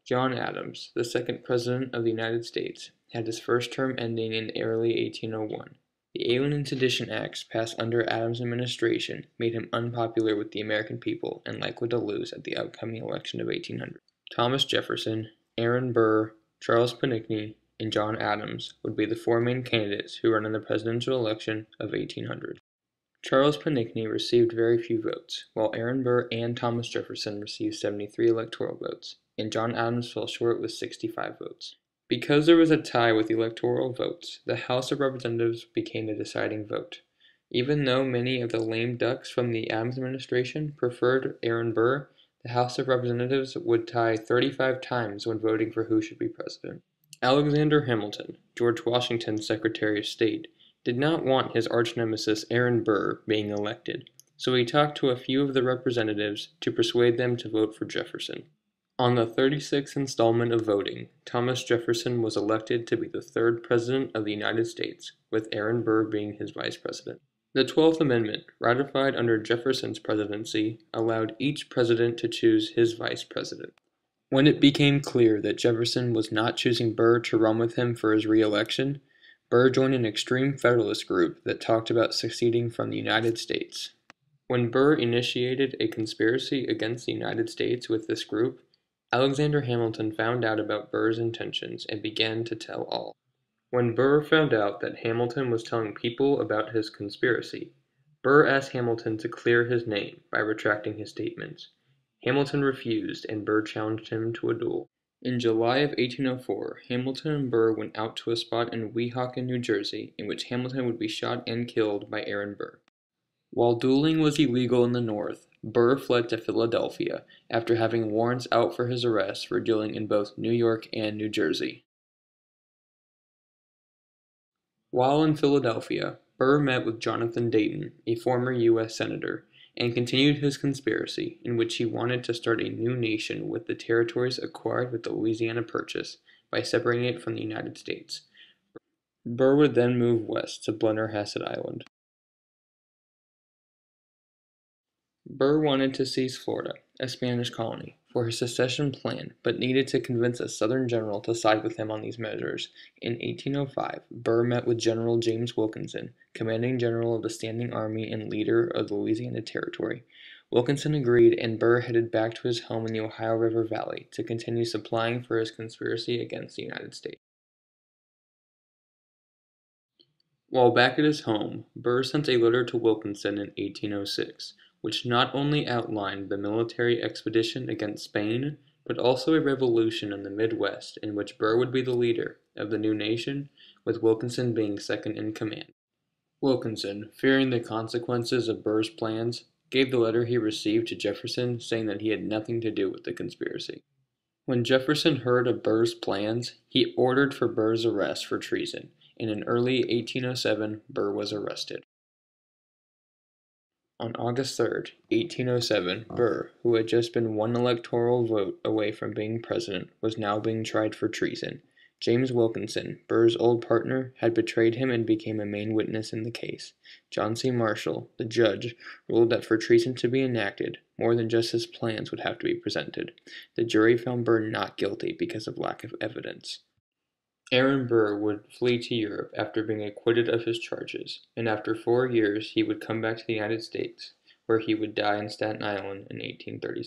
John Adams, the second President of the United States, had his first term ending in early 1801. The Alien and Sedition Acts passed under Adams' administration made him unpopular with the American people and likely to lose at the upcoming election of 1800. Thomas Jefferson, Aaron Burr, Charles Pinckney, and John Adams would be the four main candidates who ran in the presidential election of 1800. Charles Pinckney received very few votes, while Aaron Burr and Thomas Jefferson received 73 electoral votes, and John Adams fell short with 65 votes. Because there was a tie with electoral votes, the House of Representatives became the deciding vote. Even though many of the lame ducks from the Adams administration preferred Aaron Burr, the House of Representatives would tie 35 times when voting for who should be president. Alexander Hamilton, George Washington's Secretary of State, did not want his arch-nemesis Aaron Burr being elected, so he talked to a few of the representatives to persuade them to vote for Jefferson. On the 36th installment of voting, Thomas Jefferson was elected to be the third President of the United States, with Aaron Burr being his Vice President. The 12th Amendment, ratified under Jefferson's presidency, allowed each president to choose his vice president. When it became clear that Jefferson was not choosing Burr to run with him for his re-election, Burr joined an extreme Federalist group that talked about seceding from the United States. When Burr initiated a conspiracy against the United States with this group, Alexander Hamilton found out about Burr's intentions and began to tell all. When Burr found out that Hamilton was telling people about his conspiracy, Burr asked Hamilton to clear his name by retracting his statements. Hamilton refused, and Burr challenged him to a duel. In July of 1804, Hamilton and Burr went out to a spot in Weehawken, New Jersey, in which Hamilton would be shot and killed by Aaron Burr. While dueling was illegal in the North, Burr fled to Philadelphia after having warrants out for his arrest for dueling in both New York and New Jersey. While in Philadelphia, Burr met with Jonathan Dayton, a former U.S. Senator, and continued his conspiracy, in which he wanted to start a new nation with the territories acquired with the Louisiana Purchase by separating it from the United States. Burr would then move west to Blennerhassett Island. Burr wanted to seize Florida, a Spanish colony, for his secession plan, but needed to convince a Southern general to side with him on these measures. In 1805, Burr met with General James Wilkinson, commanding general of the standing army and leader of the Louisiana Territory. Wilkinson agreed, and Burr headed back to his home in the Ohio River Valley to continue supplying for his conspiracy against the United States. While back at his home, Burr sent a letter to Wilkinson in 1806, which not only outlined the military expedition against Spain, but also a revolution in the Midwest in which Burr would be the leader of the new nation, with Wilkinson being second in command. Wilkinson, fearing the consequences of Burr's plans, gave the letter he received to Jefferson saying that he had nothing to do with the conspiracy. When Jefferson heard of Burr's plans, he ordered for Burr's arrest for treason, and in early 1807, Burr was arrested. On August 3, 1807, Burr, who had just been one electoral vote away from being president, was now being tried for treason. James Wilkinson, Burr's old partner, had betrayed him and became a main witness in the case. John C. Marshall, the judge, ruled that for treason to be enacted, more than just his plans would have to be presented. The jury found Burr not guilty because of lack of evidence. Aaron Burr would flee to Europe after being acquitted of his charges, and after 4 years he would come back to the United States, where he would die in Staten Island in 1836.